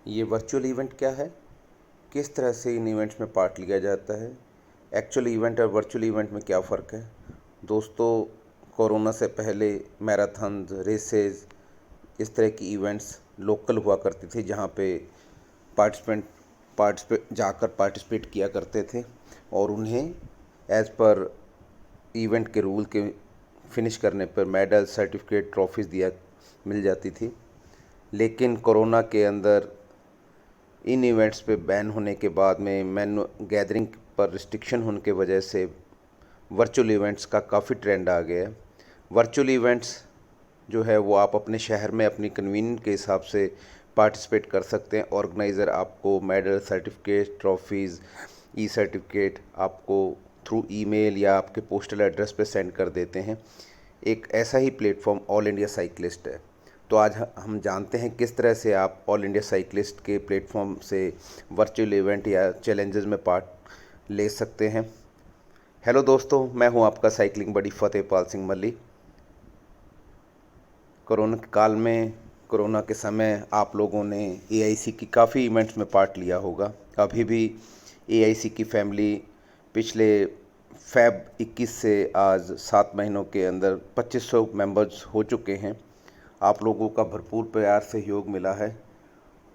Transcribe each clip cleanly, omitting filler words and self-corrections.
ये virtual event क्या है, किस तरह से इन इवेंट्स में पार्ट लिया जाता है, एक्चुअल इवेंट और वर्चुअल इवेंट में क्या फ़र्क है। दोस्तों, कोरोना से पहले मैराथन रेसेस इस तरह की इवेंट्स लोकल हुआ करती थी, जहाँ पे पार्टिसिपेट जाकर पार्टिसिपेट किया करते थे और उन्हें एज़ पर इवेंट के रूल के फिनिश करने पर मेडल, सर्टिफिकेट, ट्रॉफीज़ दिया मिल जाती थी। लेकिन कोरोना के अंदर इन इवेंट्स पे बैन होने के बाद में मैन गैदरिंग पर रिस्ट्रिक्शन होने की वजह से वर्चुअल इवेंट्स का काफ़ी ट्रेंड आ गया है। वर्चुअल इवेंट्स जो है वो आप अपने शहर में अपनी कन्वीनियंट के हिसाब से पार्टिसिपेट कर सकते हैं। ऑर्गेनाइज़र आपको मेडल, सर्टिफिकेट, ट्रॉफीज़, ई सर्टिफिकेट आपको थ्रू ईमेल या आपके पोस्टल एड्रेस पे सेंड कर देते हैं। एक ऐसा ही प्लेटफॉर्म ऑल इंडिया साइकिलिस्ट है। तो आज हम जानते हैं किस तरह से आप ऑल इंडिया साइकिलिस्ट के प्लेटफॉर्म से वर्चुअल इवेंट या चैलेंजेस में पार्ट ले सकते हैं। हेलो दोस्तों, मैं हूं आपका साइकिलिंग बडी फतेहपाल सिंह मल्ली। कोरोना के काल में, कोरोना के समय आप लोगों ने एआईसी की काफ़ी इवेंट्स में पार्ट लिया होगा। अभी भी एआईसी की फैमिली पिछले फ़ैब 21 से आज 7 महीनों के अंदर 2500 मेंबर्स हो चुके हैं। आप लोगों का भरपूर प्यार सहयोग मिला है।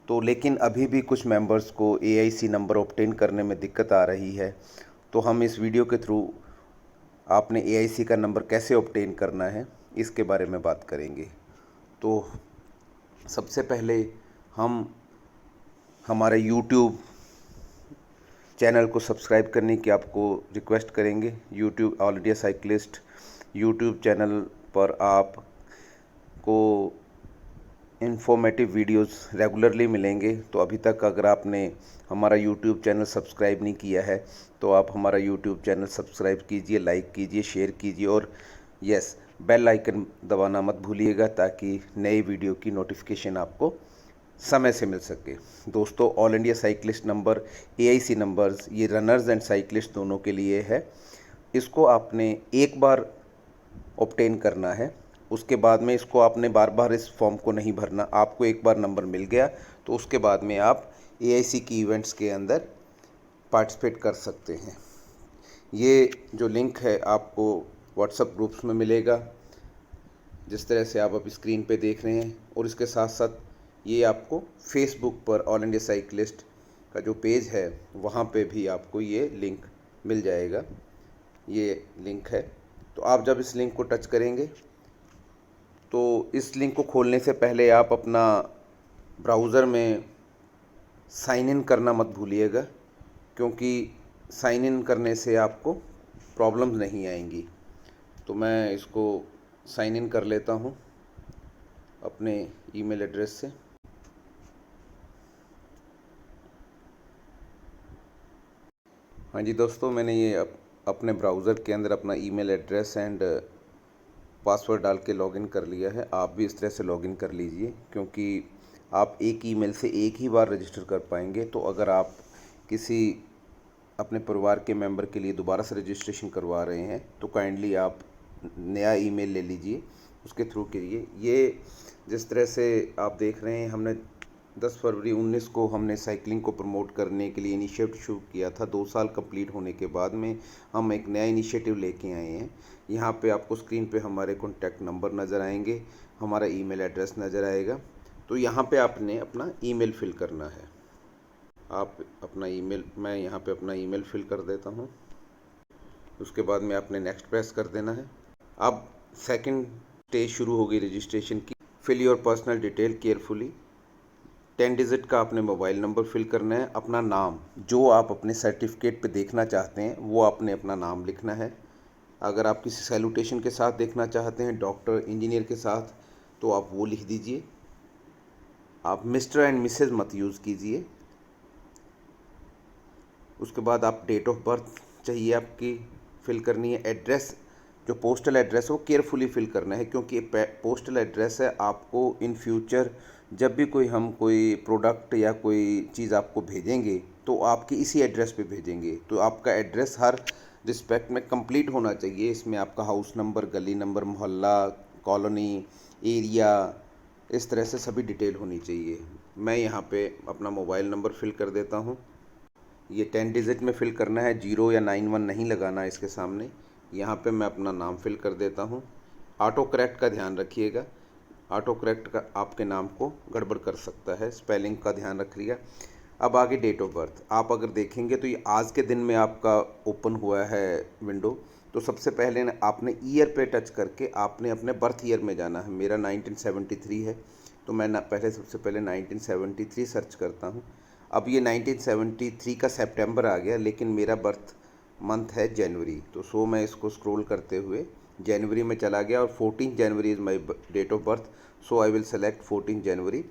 तो लेकिन अभी भी कुछ मेंबर्स को एआईसी नंबर ऑब्टेन करने में दिक्कत आ रही है। तो हम इस वीडियो के थ्रू आपने एआईसी का नंबर कैसे ऑब्टेन करना है इसके बारे में बात करेंगे। तो सबसे पहले हम हमारे यूट्यूब चैनल को सब्सक्राइब करने की आपको रिक्वेस्ट करेंगे। YouTube all India cyclist YouTube channel पर आपको इन्फॉर्मेटिव वीडियोस रेगुलरली मिलेंगे। तो अभी तक अगर आपने हमारा यूट्यूब चैनल सब्सक्राइब नहीं किया है तो आप हमारा यूट्यूब चैनल सब्सक्राइब कीजिए, लाइक कीजिए, शेयर कीजिए और यस, बेल आइकन दबाना मत भूलिएगा ताकि नई वीडियो की नोटिफिकेशन आपको समय से मिल सके। दोस्तों, all India cyclist number, AIC numbers, ये रनर्स एंड साइकिलिस्ट दोनों के लिए है। इसको आपने एक बार ऑब्टेन करना है, उसके बाद में इसको आपने बार बार इस फॉर्म को नहीं भरना। आपको एक बार नंबर मिल गया तो उसके बाद में आप एआईसी की इवेंट्स के अंदर पार्टिसिपेट कर सकते हैं। ये जो लिंक है आपको व्हाट्सएप ग्रुप्स में मिलेगा, जिस तरह से आप अभी स्क्रीन पे देख रहे हैं, और इसके साथ साथ ये आपको फेसबुक पर ऑल इंडिया साइकिलिस्ट का जो पेज है वहाँ पे भी आपको ये लिंक मिल जाएगा। ये लिंक है, तो आप जब इस लिंक को टच करेंगे तो इस लिंक को खोलने से पहले आप अपना ब्राउज़र में साइन इन करना मत भूलिएगा, क्योंकि साइन इन करने से आपको प्रॉब्लम्स नहीं आएंगी। तो मैं इसको साइन इन कर लेता हूँ अपने ईमेल एड्रेस से। हाँ जी दोस्तों, मैंने ये अपने ब्राउज़र के अंदर अपना ईमेल एड्रेस एंड पासवर्ड डाल के लॉगिन कर लिया है। आप भी इस तरह से लॉगिन कर लीजिए, क्योंकि आप एक ईमेल से एक ही बार रजिस्टर कर पाएंगे। तो अगर आप किसी अपने परिवार के मेंबर के लिए दोबारा से रजिस्ट्रेशन करवा रहे हैं तो काइंडली आप नया ईमेल ले लीजिए, उसके थ्रू करिए। ये जिस तरह से आप देख रहे हैं, हमने 10 फरवरी 19 को हमने साइकिलिंग को प्रमोट करने के लिए इनिशिएटिव शुरू किया था। 2 साल कंप्लीट होने के बाद में हम एक नया इनिशिएटिव लेके आए हैं। यहाँ पे आपको स्क्रीन पे हमारे कॉन्टैक्ट नंबर नज़र आएंगे, हमारा ईमेल एड्रेस नज़र आएगा। तो यहाँ पे आपने अपना ईमेल फिल करना है। आप अपना ईमेल, मैं यहाँ पे अपना ईमेल फिल कर देता हूँ। उसके बाद में आपने नेक्स्ट प्रेस कर देना है। अब सेकंड स्टेज शुरू हो गई रजिस्ट्रेशन की। Fill your personal detail carefully. 10 digit का आपने मोबाइल नंबर फिल करना है। अपना नाम जो आप अपने सर्टिफिकेट पे देखना चाहते हैं वो आपने अपना नाम लिखना है। अगर आप किसी सैल्यूटेशन के साथ देखना चाहते हैं, डॉक्टर, इंजीनियर के साथ, तो आप वो लिख दीजिए। आप मिस्टर एंड मिसेज मत यूज़ कीजिए। उसके बाद आप डेट ऑफ बर्थ चाहिए आपकी फिल करनी है। एड्रेस, जो पोस्टल एड्रेस है वो केयरफुली फिल करना है, क्योंकि पोस्टल एड्रेस है आपको इन फ्यूचर जब भी कोई प्रोडक्ट या कोई चीज़ आपको भेजेंगे तो आपकी इसी एड्रेस पे भेजेंगे। तो आपका एड्रेस हर रिस्पेक्ट में कंप्लीट होना चाहिए। इसमें आपका हाउस नंबर, गली नंबर, मोहल्ला, कॉलोनी, एरिया, इस तरह से सभी डिटेल होनी चाहिए। मैं यहाँ पे अपना मोबाइल नंबर फिल कर देता हूँ। ये 10 डिजिट में फिल करना है, 0 या 91 नहीं लगाना है इसके सामने। यहाँ पे मैं अपना नाम फिल कर देता हूँ। ऑटो करेक्ट का ध्यान रखिएगा, ऑटो करेक्ट का आपके नाम को गड़बड़ कर सकता है, स्पेलिंग का ध्यान रख लिया। अब आगे डेट ऑफ बर्थ, आप अगर देखेंगे तो ये आज के दिन में आपका ओपन हुआ है विंडो। तो सबसे पहले ना आपने ईयर पे टच करके आपने अपने बर्थ ईयर में जाना है। मेरा 1973 है, तो मैं पहले सबसे पहले 1973 सर्च करता हूँ। अब ये 1973 का सितंबर आ गया, लेकिन मेरा बर्थ मंथ है जनवरी, तो सो मैं इसको स्क्रॉल करते हुए जनवरी में चला गया और 14 January is my date of birth, so I will select 14 January.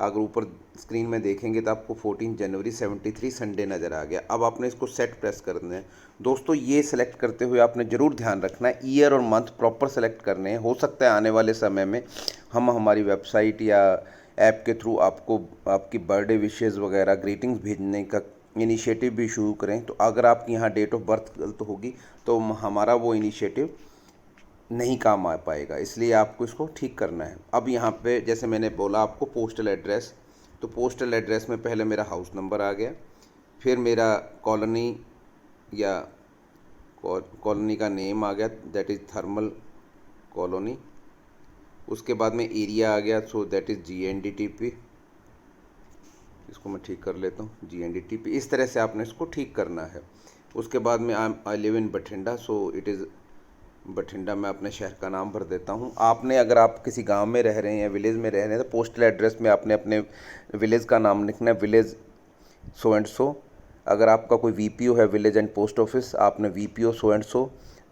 अगर ऊपर स्क्रीन में देखेंगे तो आपको 14 जनवरी 73 संडे नज़र आ गया। अब आपने इसको सेट प्रेस करना है। दोस्तों ये सेलेक्ट करते हुए आपने ज़रूर ध्यान रखना है, ईयर और मंथ प्रॉपर सेलेक्ट करने हैं। हो सकता है आने वाले समय में हम हमारी वेबसाइट या ऐप के थ्रू आपको आपकी बर्थडे विशेज़ वगैरह ग्रीटिंग्स भेजने का इनिशिएटिव भी शुरू करें। तो अगर आपकी यहाँ डेट ऑफ बर्थ गलत होगी तो हमारा वो इनिशिएटिव नहीं काम आ पाएगा, इसलिए आपको इसको ठीक करना है। अब यहाँ पे जैसे मैंने बोला आपको पोस्टल एड्रेस, तो पोस्टल एड्रेस में पहले मेरा हाउस नंबर आ गया, फिर मेरा कॉलोनी या कॉलोनी का नेम आ गया, दैट इज़ थर्मल कॉलोनी। उसके बाद में एरिया आ गया, सो दैट इज़ GNDTP। इसको मैं ठीक कर लेता हूँ, GNDTP। इस तरह से आपने इसको ठीक करना है। उसके बाद में I live in Bathinda, so it is Bathinda. मैं अपने शहर का नाम भर देता हूँ। आपने अगर आप किसी गांव में रह रहे हैं या विलेज में रह रहे हैं तो पोस्टल एड्रेस में आपने अपने विलेज का नाम लिखना है, विलेज सो एंड सो। अगर आपका कोई VPO है, विलेज एंड पोस्ट ऑफिस, आपने VPO so and so,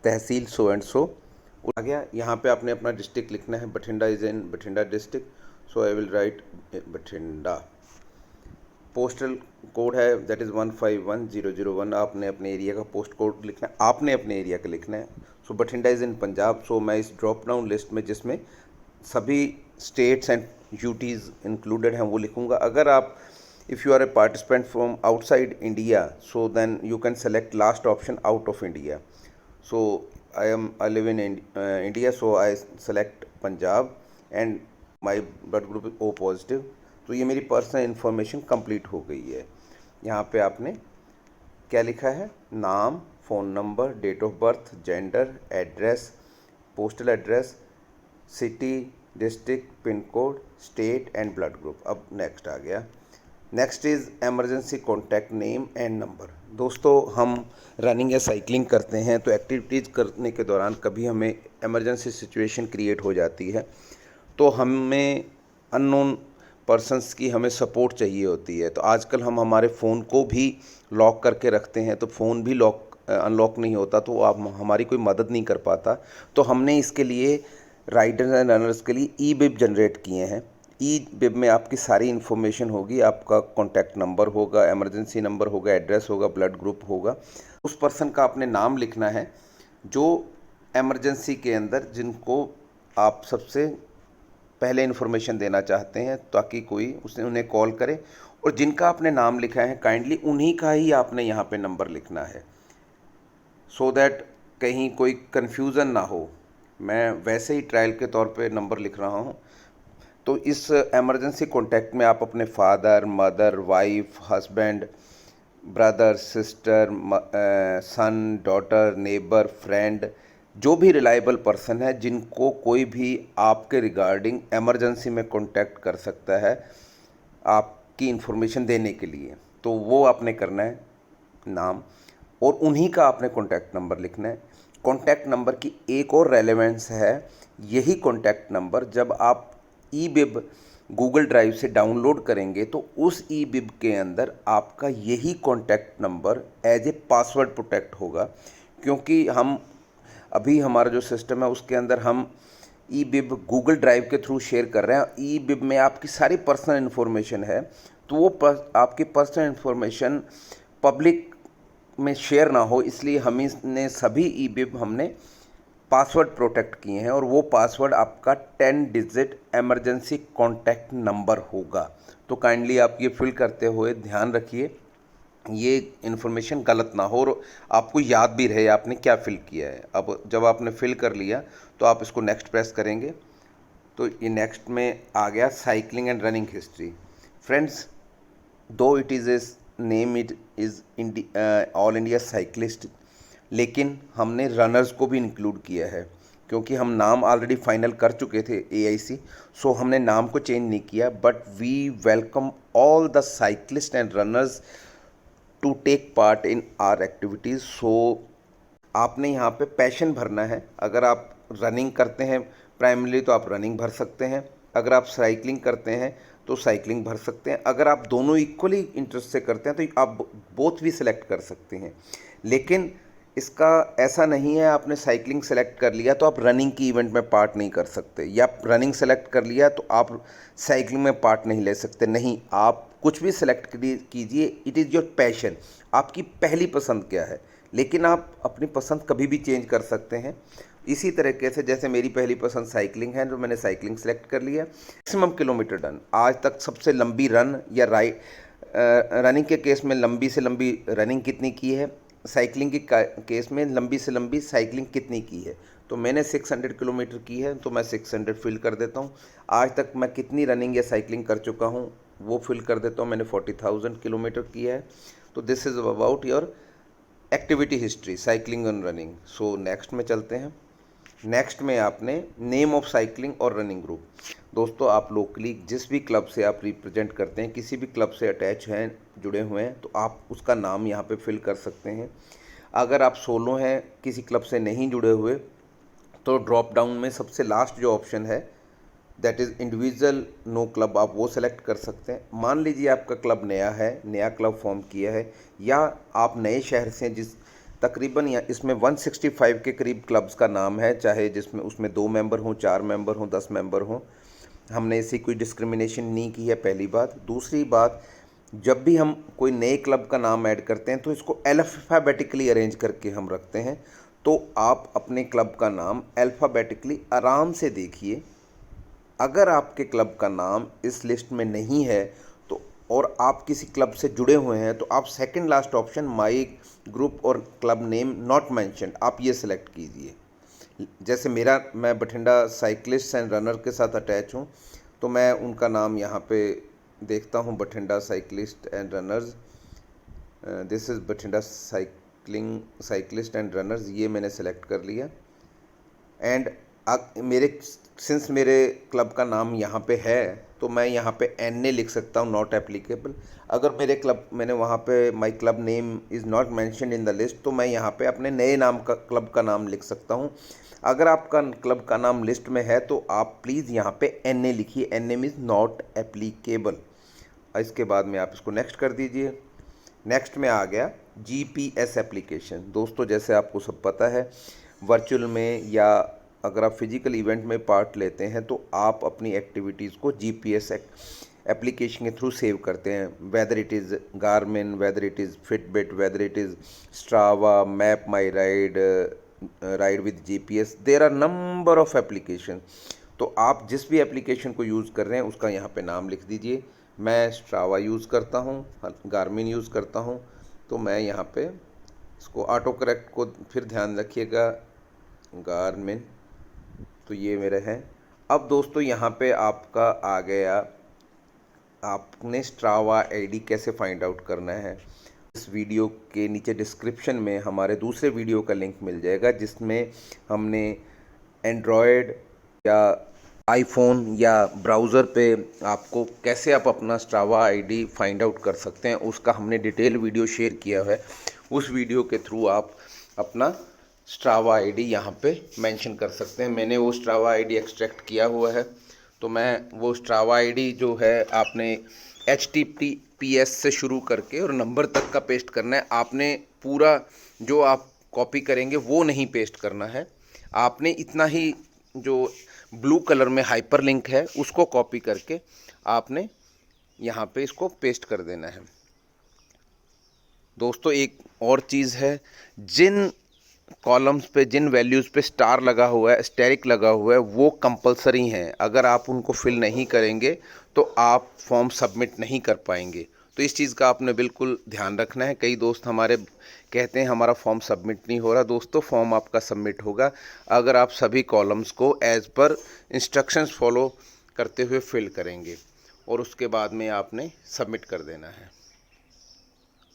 tehsil so and so आ गया। यहाँ पे आपने अपना डिस्ट्रिक्ट लिखना है, Bathinda is in Bathinda district, so I will write Bathinda. Postal code है दैट इज़ 151001। आपने अपने एरिया का पोस्ट कोड लिखना है, आपने अपने एरिया का लिखना है। सो बठिंडा इज़ इन पंजाब, सो मैं इस ड्रॉप डाउन लिस्ट में जिसमें सभी स्टेट्स एंड यूटीज़ इंक्लूडेड हैं वो लिखूंगा। अगर आप if you are a participant from outside India, so then you can select last option out of India. So I live in India, so I select Punjab and my blood group is O positive। तो ये मेरी personal information complete हो गई है। यहाँ पे आपने क्या लिखा है, नाम, phone number, date of birth, gender, address, postal address, city, district, pin code, state and blood group. अब नेक्स्ट आ गया। Next is emergency contact name and number. दोस्तों हम रनिंग या साइकिलिंग करते हैं तो एक्टिविटीज़ करने के दौरान कभी हमें इमरजेंसी सिचुएशन क्रिएट हो जाती है, तो हमें अननोन पर्सन्स की हमें सपोर्ट चाहिए होती है। तो आजकल हम हमारे फ़ोन को भी लॉक करके रखते हैं, तो फ़ोन भी अनलॉक नहीं होता, तो आप हमारी कोई मदद नहीं कर पाता। तो हमने इसके लिए राइडर्स एंड रनर्स के लिए ई-बिप जनरेट किए हैं। ई-बिप में आपकी सारी इन्फॉर्मेशन होगी, आपका कॉन्टैक्ट नंबर होगा, इमरजेंसी नंबर होगा, एड्रेस होगा, ब्लड ग्रुप होगा। उस पर्सन का आपने नाम लिखना है जो इमरजेंसी के अंदर जिनको आप सबसे पहले इन्फॉर्मेशन देना चाहते हैं, ताकि कोई उसने उन्हें कॉल करे। और जिनका आपने नाम लिखा है काइंडली उन्हीं का ही आपने यहाँ पे नंबर लिखना है, सो दैट कहीं कोई कन्फ्यूज़न ना हो। मैं वैसे ही ट्रायल के तौर पे नंबर लिख रहा हूँ। तो इस एमरजेंसी कॉन्टैक्ट में आप अपने father, mother, wife, husband, brother, sister, son, daughter, neighbour, friend, जो भी रिलायबल पर्सन है जिनको कोई भी आपके रिगार्डिंग एमरजेंसी में कॉन्टैक्ट कर सकता है आपकी इन्फॉर्मेशन देने के लिए, तो वो आपने करना है नाम, और उन्हीं का आपने कॉन्टैक्ट नंबर लिखना है। कॉन्टैक्ट नंबर की एक और रेलेवेंस है, यही कॉन्टैक्ट नंबर जब आप ई-बिब गूगल ड्राइव से डाउनलोड करेंगे तो उस ई-बिब के अंदर आपका यही contact number as a password protect होगा। क्योंकि हम अभी हमारा जो सिस्टम है उसके अंदर हम ई-बिब गूगल ड्राइव के थ्रू शेयर कर रहे हैं। ई-बिब में आपकी सारी पर्सनल इन्फॉर्मेशन है, तो वो आपकी पर्सनल इन्फॉर्मेशन पब्लिक में शेयर ना हो, इसलिए हमने सभी ई-बिब हमने पासवर्ड प्रोटेक्ट किए हैं, और वो पासवर्ड आपका 10 डिजिट एमरजेंसी कॉन्टैक्ट नंबर होगा। तो काइंडली आप ये फिल करते हुए ध्यान रखिए ये इन्फॉर्मेशन गलत ना हो और आपको याद भी रहे आपने क्या फ़िल किया है। अब जब आपने फ़िल कर लिया तो आप इसको नेक्स्ट प्रेस करेंगे, तो ये नेक्स्ट में आ गया cycling and running history. Friends, though it is a name, it is all India cyclist, लेकिन हमने रनर्स को भी इंक्लूड किया है क्योंकि हम नाम ऑलरेडी फाइनल कर चुके थे AIC, सो हमने नाम को चेंज नहीं किया, but we welcome all the cyclists and runners to take part in our activities. So आपने यहाँ पे पैशन भरना है। अगर आप रनिंग करते हैं प्राइमरीली तो आप रनिंग भर सकते हैं, अगर आप साइकिलिंग करते हैं तो साइकिलिंग भर सकते हैं, अगर आप दोनों इक्वली इंटरेस्ट से करते हैं तो आप बोथ भी सिलेक्ट कर सकते हैं। लेकिन इसका ऐसा नहीं है आपने साइकिलिंग सेलेक्ट कर लिया तो आप रनिंग की इवेंट में पार्ट नहीं कर सकते, या रनिंग सेलेक्ट कर लिया तो आप साइकिलिंग में पार्ट नहीं ले सकते। नहीं, आप कुछ भी सिलेक्ट कीजिए, इट इज़ योर पैशन, आपकी पहली पसंद क्या है। लेकिन आप अपनी पसंद कभी भी चेंज कर सकते हैं। इसी तरीके से जैसे मेरी पहली पसंद साइकिलिंग है तो मैंने साइकिलिंग सेलेक्ट कर लिया। मैक्सिमम किलोमीटर डन, आज तक सबसे लंबी रन या रनिंग के केस में लंबी से लंबी रनिंग कितनी की है, साइकिलिंग के केस में लंबी से लंबी साइकिलिंग कितनी की है, तो मैंने 600 किलोमीटर की है तो मैं 600 फिल कर देता हूँ। आज तक मैं कितनी रनिंग या साइकिलिंग कर चुका हूँ वो फिल कर देता हूँ, मैंने 40,000 किलोमीटर किया है। तो this is about your activity history, cycling and running. So next में चलते हैं। नेक्स्ट में आपने नेम ऑफ साइकिलिंग और रनिंग ग्रुप। दोस्तों, आप लोकली जिस भी क्लब से आप रिप्रेजेंट करते हैं, किसी भी क्लब से अटैच हैं, जुड़े हुए हैं, तो आप उसका नाम यहाँ पे फिल कर सकते हैं। अगर आप सोलो हैं, किसी क्लब से नहीं जुड़े हुए, तो ड्रॉप डाउन में सबसे लास्ट जो ऑप्शन है that is individual no club, आप वो सेलेक्ट कर सकते हैं। मान लीजिए आपका क्लब नया है, नया क्लब फॉर्म किया है, या आप नए शहर से हैं, जिस तकरीबन या इसमें 165 के करीब क्लब्स का नाम है, चाहे जिसमें उसमें 2 मेंबर हों, 4 मेंबर हों, 10 मेंबर हों, हमने ऐसी कोई डिस्क्रिमिनेशन नहीं की है, पहली बात। दूसरी बात, जब भी हम कोई नए क्लब का नाम ऐड करते हैं तो इसको अल्फ़ाबेटिकली अरेंज करके हम रखते हैं। तो आप अपने क्लब का नाम अल्फ़ाबेटिकली आराम से देखिए। अगर आपके क्लब का नाम इस लिस्ट में नहीं है तो, और आप किसी क्लब से जुड़े हुए हैं, तो आप second last option my group और क्लब नेम नॉट मेंशन्ड, आप ये सिलेक्ट कीजिए। जैसे मैं बठिंडा साइकिलिस्ट एंड रनर के साथ अटैच हूँ, तो मैं उनका नाम यहाँ पे देखता हूँ, Bathinda cyclist and runners, this is Bathinda cyclist and runners, ये मैंने सेलेक्ट कर लिया। एंड सिंस मेरे क्लब का नाम यहाँ पे है तो मैं यहाँ पे NA लिख सकता हूँ, नॉट एप्लीकेबल। अगर मैंने वहाँ पे my club name is not mentioned in the list, तो मैं यहाँ पे अपने नए नाम का क्लब का नाम लिख सकता हूँ। अगर आपका क्लब का नाम लिस्ट में है तो आप प्लीज़ यहाँ पे NA लिखिए, NA मीन्स नॉट एप्लीकेबल। इसके बाद में आप इसको नेक्स्ट कर दीजिए। नेक्स्ट में आ गया GPS एप्लीकेशन। दोस्तों, जैसे आपको सब पता है, वर्चुअल में या अगर आप फिजिकल इवेंट में पार्ट लेते हैं तो आप अपनी एक्टिविटीज़ को GPS एप्लीकेशन के थ्रू सेव करते हैं, whether it is Garmin, whether it is Fitbit, whether it is Strava, map my ride, ride with GPS, there are number of application. तो आप जिस भी एप्लीकेशन को यूज़ कर रहे हैं उसका यहाँ पे नाम लिख दीजिए। मैं स्ट्रावा यूज़ करता हूँ, गार्मिन यूज़ करता हूँ, तो मैं यहाँ पे इसको ऑटो करेक्ट को फिर ध्यान रखिएगा, गार्मिन, तो ये मेरे हैं। अब दोस्तों, यहाँ पे आपका आ गया, आपने स्ट्रावा ID कैसे फाइंड आउट करना है। इस वीडियो के नीचे डिस्क्रिप्शन में हमारे दूसरे वीडियो का लिंक मिल जाएगा, जिसमें हमने एंड्रॉयड या आईफोन या ब्राउज़र पे आपको कैसे आप अपना स्ट्रावा ID फाइंड आउट कर सकते हैं, उसका हमने डिटेल वीडियो शेयर किया है। उस वीडियो के थ्रू आप अपना स्ट्रावा ID यहाँ पे मेंशन कर सकते हैं। मैंने वो स्ट्रावा ID एक्सट्रैक्ट किया हुआ है, तो मैं वो स्ट्रावा ID जो है आपने HTTPS से शुरू करके और नंबर तक का पेस्ट करना है। आपने पूरा जो आप कॉपी करेंगे वो नहीं पेस्ट करना है, आपने इतना ही जो ब्लू कलर में हाइपरलिंक है उसको कॉपी करके आपने यहाँ पे इसको पेस्ट कर देना है। दोस्तों, एक और चीज़ है, जिन कॉलम्स पे, जिन वैल्यूज़ पे स्टार लगा हुआ है, एस्टेरिक लगा हुआ है, वो कंपलसरी हैं। अगर आप उनको फिल नहीं करेंगे तो आप फॉर्म सबमिट नहीं कर पाएंगे। तो इस चीज़ का आपने बिल्कुल ध्यान रखना है। कई दोस्त हमारे कहते हैं हमारा फॉर्म सबमिट नहीं हो रहा। दोस्तों, फॉर्म आपका सबमिट होगा अगर आप सभी कॉलम्स को एज़ पर इंस्ट्रक्शंस फॉलो करते हुए फिल करेंगे। और उसके बाद में आपने सबमिट कर देना है।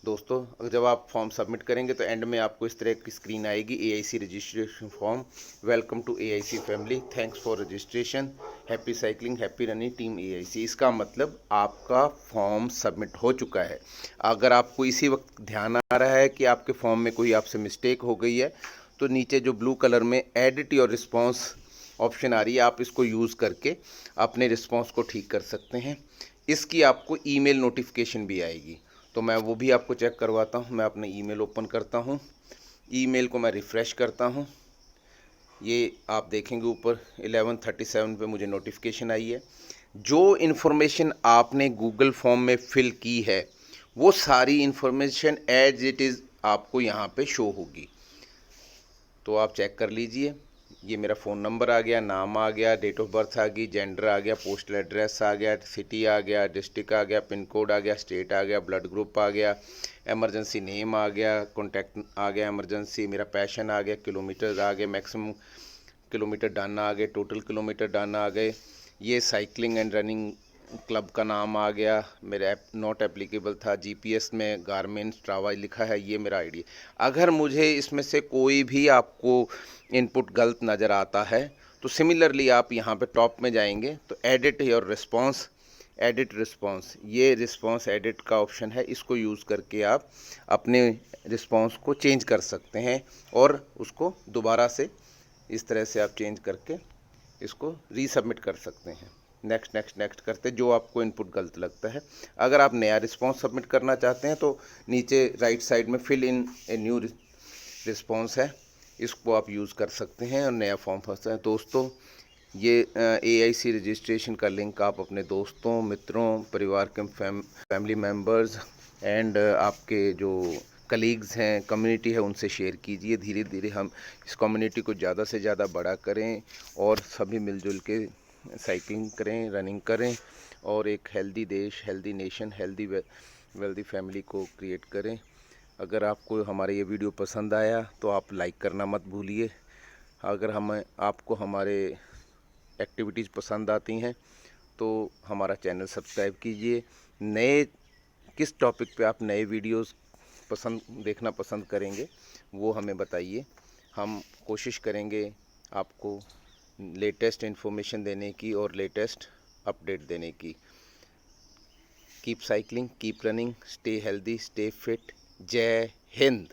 दोस्तों जब आप फॉर्म सबमिट करेंगे तो एंड में आपको इस तरह की स्क्रीन आएगी, AIC registration form, welcome to AIC family, thanks for registration, happy cycling, happy running team AIC। इसका मतलब आपका फॉर्म सबमिट हो चुका है। अगर आपको इसी वक्त ध्यान आ रहा है कि आपके फॉर्म में कोई आपसे मिस्टेक हो गई है, तो नीचे जो ब्लू कलर में एडिट योर रिस्पॉन्स ऑप्शन आ रही है, आप इसको यूज़ करके अपने रिस्पॉन्स को ठीक कर सकते हैं। इसकी आपको ईमेल नोटिफिकेशन भी आएगी, तो मैं वो भी आपको चेक करवाता हूँ। मैं अपने ईमेल ओपन करता हूँ, ईमेल को मैं रिफ़्रेश करता हूँ। ये आप देखेंगे ऊपर 11:37 पे मुझे नोटिफिकेशन आई है। जो इन्फॉर्मेशन आपने गूगल फॉर्म में फिल की है वो सारी इन्फॉर्मेशन एज इट इज़ आपको यहाँ पे शो होगी। तो आप चेक कर लीजिए। ये मेरा फ़ोन नंबर आ गया, नाम आ गया, डेट ऑफ बर्थ आ गई, जेंडर आ गया, पोस्टल एड्रेस आ गया, सिटी आ गया, डिस्ट्रिक्ट आ गया, पिन कोड आ गया, स्टेट आ गया, ब्लड ग्रुप आ गया, एमरजेंसी नेम आ गया, कॉन्टैक्ट आ गया एमरजेंसी, मेरा पैशन आ गया, किलोमीटर आ गए, मैक्सिमम किलोमीटर डन आ गए, टोटल किलोमीटर डन आ गए, ये साइकिलिंग एंड रनिंग क्लब का नाम आ गया, मेरा ऐप नॉट एप्लीकेबल था, जीपीएस में गारमेन स्ट्रावा लिखा है, ये मेरा आईडी। अगर मुझे इसमें से कोई भी आपको इनपुट गलत नज़र आता है तो सिमिलरली आप यहाँ पे टॉप में जाएंगे तो edit your response, edit response, ये रिस्पॉन्स एडिट का ऑप्शन है, इसको यूज़ करके आप अपने रिस्पॉन्स को चेंज कर सकते हैं और उसको दोबारा से इस तरह से आप चेंज करके इसको रीसबमिट कर सकते हैं। नेक्स्ट नेक्स्ट नेक्स्ट करते जो आपको इनपुट गलत लगता है। अगर आप नया रिस्पॉन्स सबमिट करना चाहते हैं तो नीचे राइट साइड में fill in a new response है, इसको आप यूज़ कर सकते हैं और नया फॉर्म भर सकते हैं। दोस्तों ये AIC रजिस्ट्रेशन का लिंक आप अपने दोस्तों, मित्रों, परिवार के फैमिली मेम्बर्स एंड आपके जो कलीग्स हैं, कम्युनिटी है, उनसे शेयर कीजिए। धीरे धीरे हम इस कम्युनिटी को ज़्यादा से ज़्यादा बड़ा करें और सभी मिलजुल के साइकिलिंग करें, रनिंग करें और एक हेल्दी देश, healthy nation, healthy wealthy family को क्रिएट करें। अगर आपको हमारा ये वीडियो पसंद आया तो आप लाइक करना मत भूलिए। अगर आपको हमारे एक्टिविटीज़ पसंद आती हैं तो हमारा चैनल सब्सक्राइब कीजिए। नए किस टॉपिक पे आप नए वीडियोस देखना पसंद करेंगे वो हमें बताइए। हम कोशिश करेंगे आपको लेटेस्ट इन्फॉर्मेशन देने की और लेटेस्ट अपडेट देने की। Keep cycling, keep running, stay healthy, stay fit. जय हिंद।